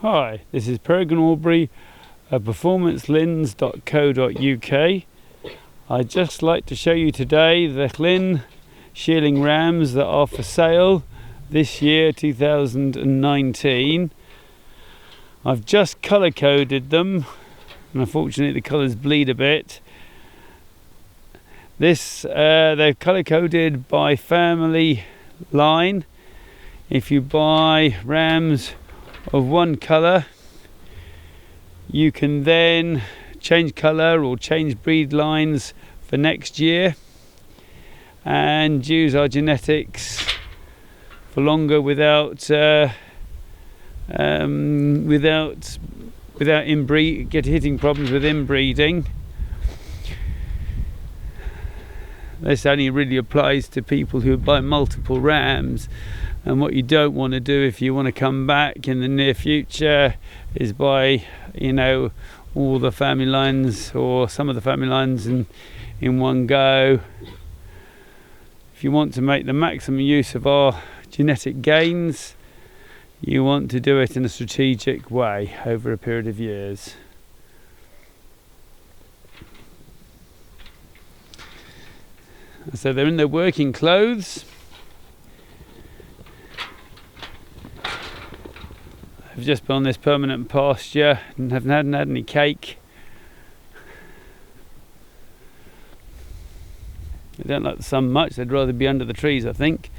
Hi, this is Peregrine Aubrey at Performancelleyns.co.uk. I'd just like to show you today the Lleyn Shearling rams that are for sale this year, 2019. I've just colour coded them, and unfortunately the colours bleed a bit. They're colour coded by Performancelleyns. If you buy rams of one colour, you can then change colour or change breed lines for next year and use our genetics for longer without hitting problems with inbreeding. This only really applies to people who buy multiple rams. And what you don't want to do if you want to come back in the near future is buy, all the Performancelleyns or some of the Performancelleyns in one go. If you want to make the maximum use of our genetic gains, you want to do it in a strategic way over a period of years. So they're in their working clothes. I've just been on this permanent pasture and hadn't had any cake. They don't like the sun much, they'd rather be under the trees, I think.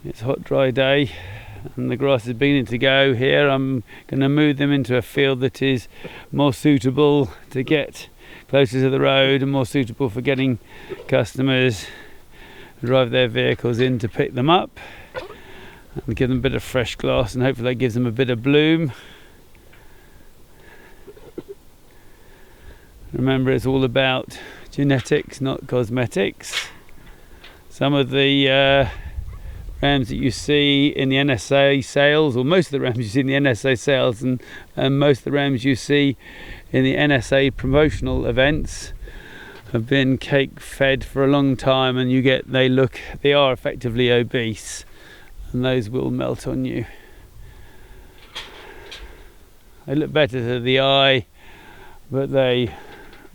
It's a hot, dry day and the grass is beginning to go here. I'm going to move them into a field that is more suitable to get closer to the road and more suitable for getting customers who drive their vehicles in to pick them up, and give them a bit of fresh grass, and hopefully that gives them a bit of bloom. Remember, it's all about genetics, not cosmetics. Some of the rams that you see in the NSA sales, or most of the rams you see in the NSA sales, and most of the rams you see in the NSA promotional events have been cake fed for a long time, and they are effectively obese. And those will melt on you. They look better to the eye, but they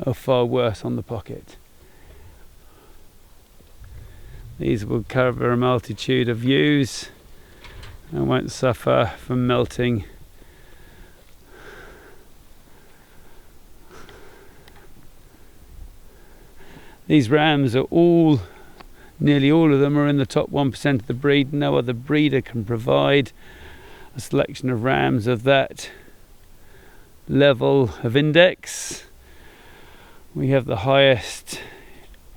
are far worse on the pocket. These will cover a multitude of views and won't suffer from melting. These rams are nearly all of them are in the top 1% of the breed. No other breeder can provide a selection of rams of that level of index. We have the highest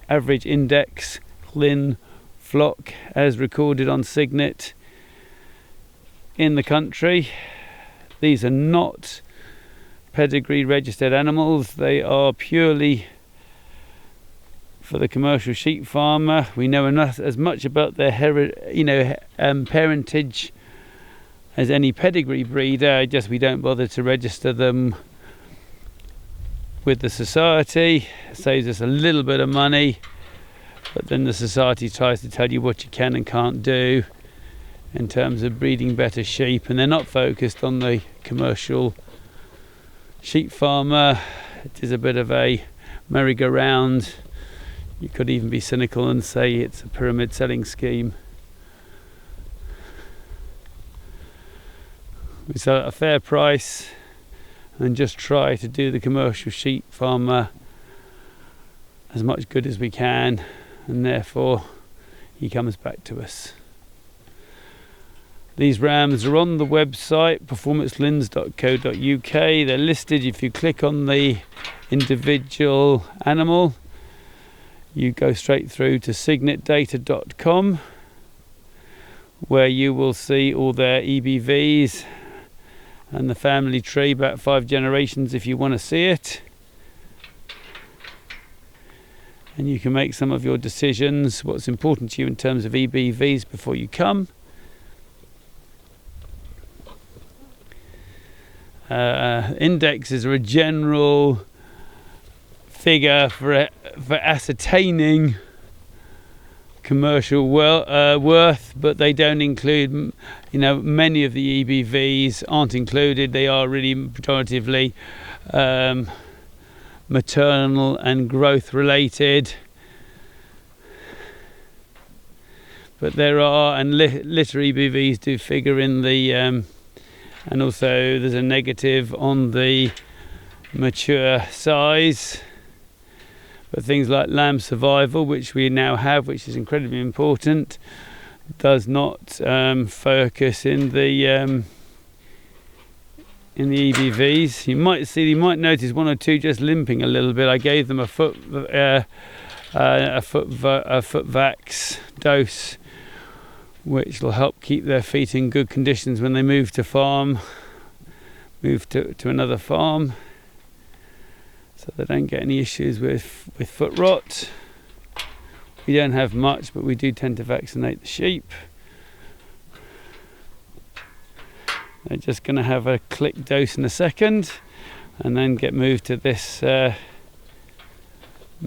average index Lleyn flock as recorded on Signet in the country. These are not pedigree registered animals. They are purely for the commercial sheep farmer. We know as much about their parentage as any pedigree breeder, just we don't bother to register them with the society. It saves us a little bit of money, but then the society tries to tell you what you can and can't do in terms of breeding better sheep, and they're not focused on the commercial sheep farmer. It is a bit of a merry-go-round. You could even be cynical and say it's a pyramid selling scheme. We sell at a fair price and just try to do the commercial sheep farmer as much good as we can, and therefore he comes back to us. These rams are on the website performancelleyns.co.uk. They're listed. If you click on the individual animal, you go straight through to signetdata.com, where you will see all their EBVs and the family tree, about 5 generations if you want to see it. And you can make some of your decisions, what's important to you in terms of EBVs before you come. Indexes are a general figure for ascertaining commercial worth, but they don't include, many of the EBVs aren't included. They are really pejoratively maternal and growth related. But there are, and litter EBVs do figure in the, and also there's a negative on the mature size. But things like lamb survival, which we now have, which is incredibly important, does not focus in the EBVs. You might notice one or two just limping a little bit. I gave them a foot vax dose, which will help keep their feet in good conditions when they move to another farm, so they don't get any issues with foot rot. We don't have much, but we do tend to vaccinate the sheep. They're just going to have a click dose in a second, and then get moved to this,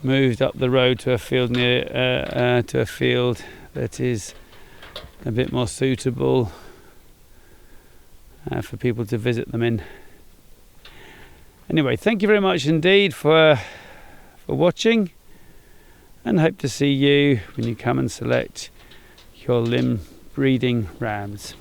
moved up the road to a field that is a bit more suitable for people to visit them in. Anyway, thank you very much indeed for watching, and hope to see you when you come and select your Lleyn breeding rams.